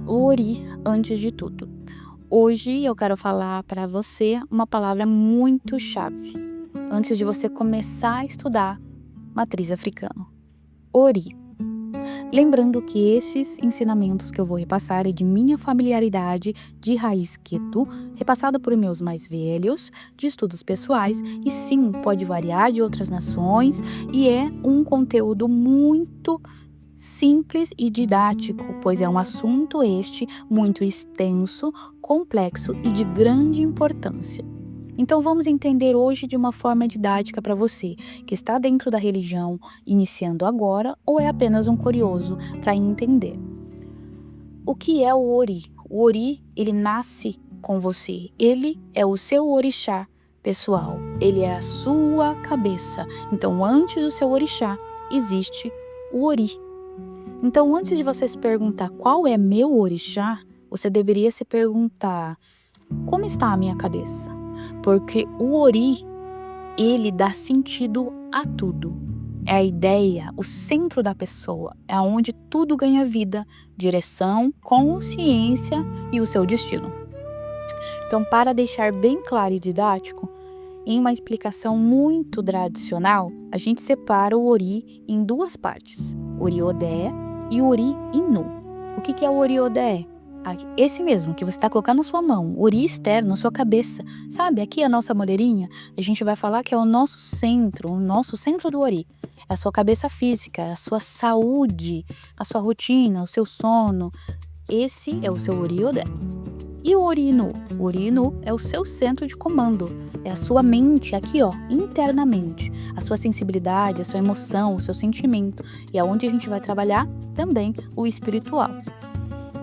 O Ori, antes de tudo. Hoje eu quero falar para você uma palavra muito chave, antes de você começar a estudar matriz africana. Ori. Lembrando que estes ensinamentos que eu vou repassar é de minha familiaridade de raiz Quetu, repassada por meus mais velhos, de estudos pessoais, e sim, pode variar de outras nações, e é um conteúdo muito simples e didático, pois é um assunto este muito extenso, complexo e de grande importância. Então vamos entender hoje de uma forma didática para você, que está dentro da religião, iniciando agora, ou é apenas um curioso para entender. O que é o Ori? O Ori, ele nasce com você. Ele é o seu orixá pessoal. Ele é a sua cabeça. Então, antes do seu orixá, existe o Ori. Então, antes de você se perguntar qual é meu orixá, você deveria se perguntar: como está a minha cabeça? Porque o Ori, ele dá sentido a tudo. É a ideia, o centro da pessoa, é onde tudo ganha vida, direção, consciência e o seu destino. Então, para deixar bem claro e didático, em uma explicação muito tradicional, a gente separa o Ori em duas partes: Ori Odé e Ori Inu. O que é o Ori Odé? Esse mesmo que você está colocando na sua mão, o Ori externo, na sua cabeça. Sabe, aqui a nossa moleirinha, a gente vai falar que é o nosso centro do Ori. É a sua cabeça física, a sua saúde, a sua rotina, o seu sono. Esse é o seu Ori Odé. E o Ori Inu? O Ori Inu é o seu centro de comando. É a sua mente aqui, ó, internamente. A sua sensibilidade, a sua emoção, o seu sentimento. E é onde a gente vai trabalhar também o espiritual.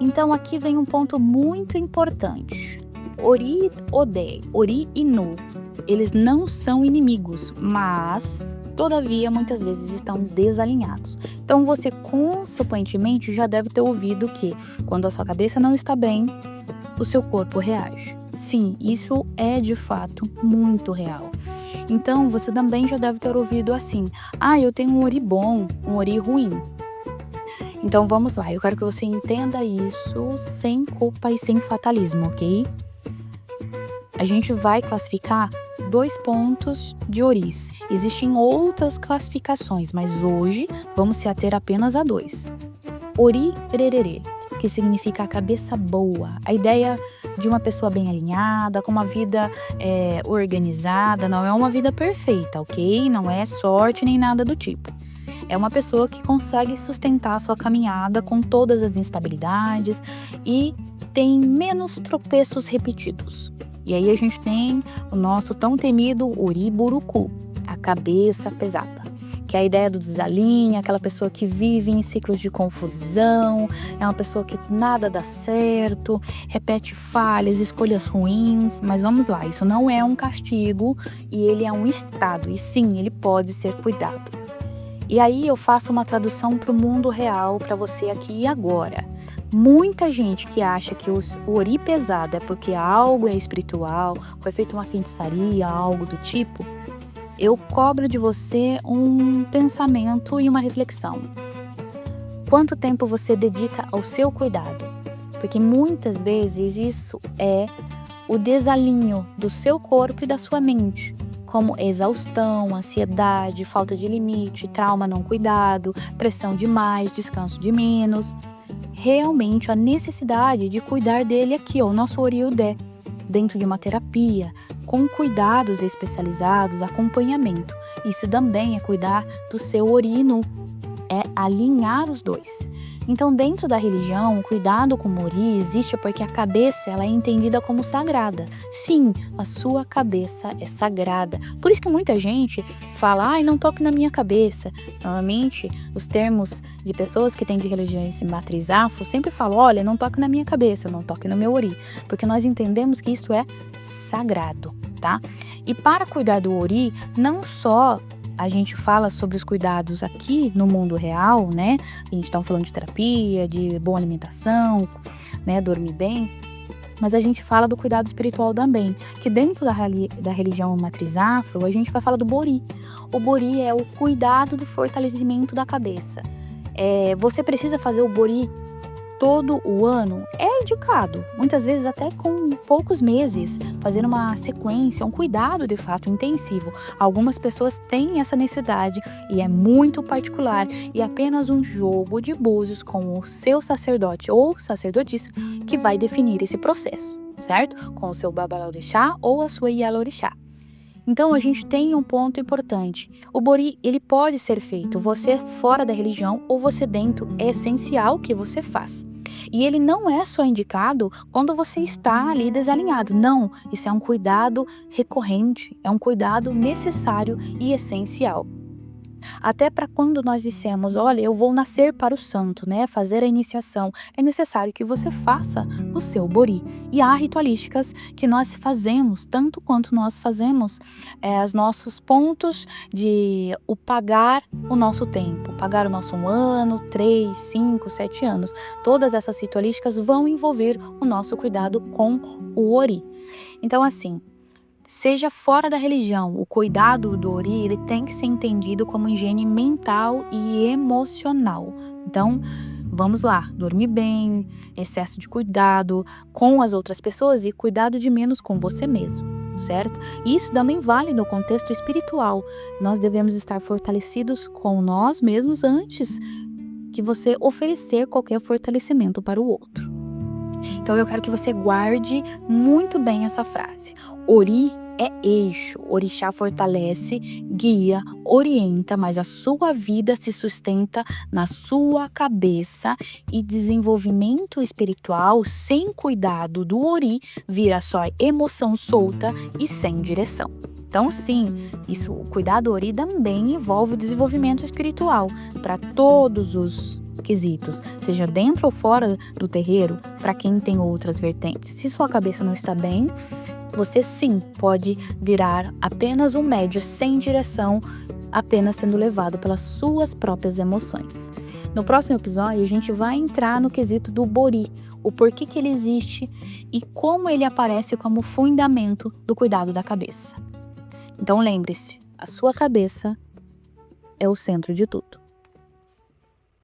Então aqui vem um ponto muito importante. Ori Odé, Ori Inu, eles não são inimigos, mas todavia muitas vezes estão desalinhados. Então você consequentemente já deve ter ouvido que quando a sua cabeça não está bem, o seu corpo reage. Sim, isso é de fato muito real. Então você também já deve ter ouvido assim: eu tenho um Ori bom, um Ori ruim. Então vamos lá, eu quero que você entenda isso sem culpa e sem fatalismo, ok? A gente vai classificar 2 pontos de Oris. Existem outras classificações, mas hoje vamos se ater apenas a 2. Ori Rererê, que significa a cabeça boa, a ideia de uma pessoa bem alinhada, com uma vida organizada, não é uma vida perfeita, ok? Não é sorte nem nada do tipo. É uma pessoa que consegue sustentar a sua caminhada com todas as instabilidades e tem menos tropeços repetidos. E aí a gente tem o nosso tão temido Ori Buruku, a cabeça pesada, que é a ideia do desalinho, aquela pessoa que vive em ciclos de confusão, é uma pessoa que nada dá certo, repete falhas, escolhas ruins. Mas vamos lá, isso não é um castigo e ele é um estado, e sim, ele pode ser cuidado. E aí eu faço uma tradução para o mundo real para você aqui e agora. Muita gente que acha que o Ori pesado é porque algo é espiritual, foi feita uma feitiçaria, algo do tipo, eu cobro de você um pensamento e uma reflexão. Quanto tempo você dedica ao seu cuidado? Porque muitas vezes isso é o desalinho do seu corpo e da sua mente, como exaustão, ansiedade, falta de limite, trauma não cuidado, pressão demais, descanso de menos. Realmente a necessidade de cuidar dele aqui, ó, o nosso Ori Odé, dentro de uma terapia, com cuidados especializados, acompanhamento. Isso também é cuidar do seu Ori Inu, é alinhar os dois. Então, dentro da religião, o cuidado com o Ori existe porque a cabeça ela é entendida como sagrada. Sim, a sua cabeça é sagrada. Por isso que muita gente fala, não toque na minha cabeça. Normalmente, os termos de pessoas que têm de religiões de matriz afro sempre falam, olha, não toque na minha cabeça, não toque no meu Ori. Porque nós entendemos que isso é sagrado, tá? E para cuidar do Ori, não só a gente fala sobre os cuidados aqui no mundo real, né? A gente tá falando de terapia, de boa alimentação, né? Dormir bem. Mas a gente fala do cuidado espiritual também, que dentro da religião matriz afro, a gente vai falar do Bori. O Bori é o cuidado do fortalecimento da cabeça. Você precisa fazer o Bori todo o ano é indicado, muitas vezes até com poucos meses, fazer uma sequência, um cuidado de fato intensivo. Algumas pessoas têm essa necessidade e é muito particular e apenas um jogo de búzios com o seu sacerdote ou sacerdotisa que vai definir esse processo, certo? Com o seu babalorixá ou a sua ialorixá. Então a gente tem um ponto importante. O bori, ele pode ser feito você fora da religião ou você dentro, é essencial que você faça. E ele não é só indicado quando você está ali desalinhado. Não, isso é um cuidado recorrente, é um cuidado necessário e essencial. Até para quando nós dissemos, olha, eu vou nascer para o santo, né? Fazer a iniciação, é necessário que você faça o seu bori. E há ritualísticas que nós fazemos, tanto quanto nós fazemos os nossos pontos de pagar o nosso tempo, pagar o nosso 1 ano, 3, 5, 7 anos. Todas essas ritualísticas vão envolver o nosso cuidado com o ori. Então, assim, seja fora da religião, o cuidado do ori ele tem que ser entendido como higiene mental e emocional. Então, vamos lá, dormir bem, excesso de cuidado com as outras pessoas e cuidado de menos com você mesmo, certo? E isso também vale no contexto espiritual. Nós devemos estar fortalecidos com nós mesmos antes que você oferecer qualquer fortalecimento para o outro. Então eu quero que você guarde muito bem essa frase. Ori é eixo, orixá fortalece, guia, orienta, mas a sua vida se sustenta na sua cabeça e desenvolvimento espiritual sem cuidado do ori vira só emoção solta e sem direção. Então sim, o cuidado do ori também envolve o desenvolvimento espiritual para todos os quesitos, seja dentro ou fora do terreiro, para quem tem outras vertentes. Se sua cabeça não está bem, você sim pode virar apenas um médio sem direção, apenas sendo levado pelas suas próprias emoções. No próximo episódio, a gente vai entrar no quesito do bori, o porquê que ele existe e como ele aparece como fundamento do cuidado da cabeça. Então lembre-se, a sua cabeça é o centro de tudo.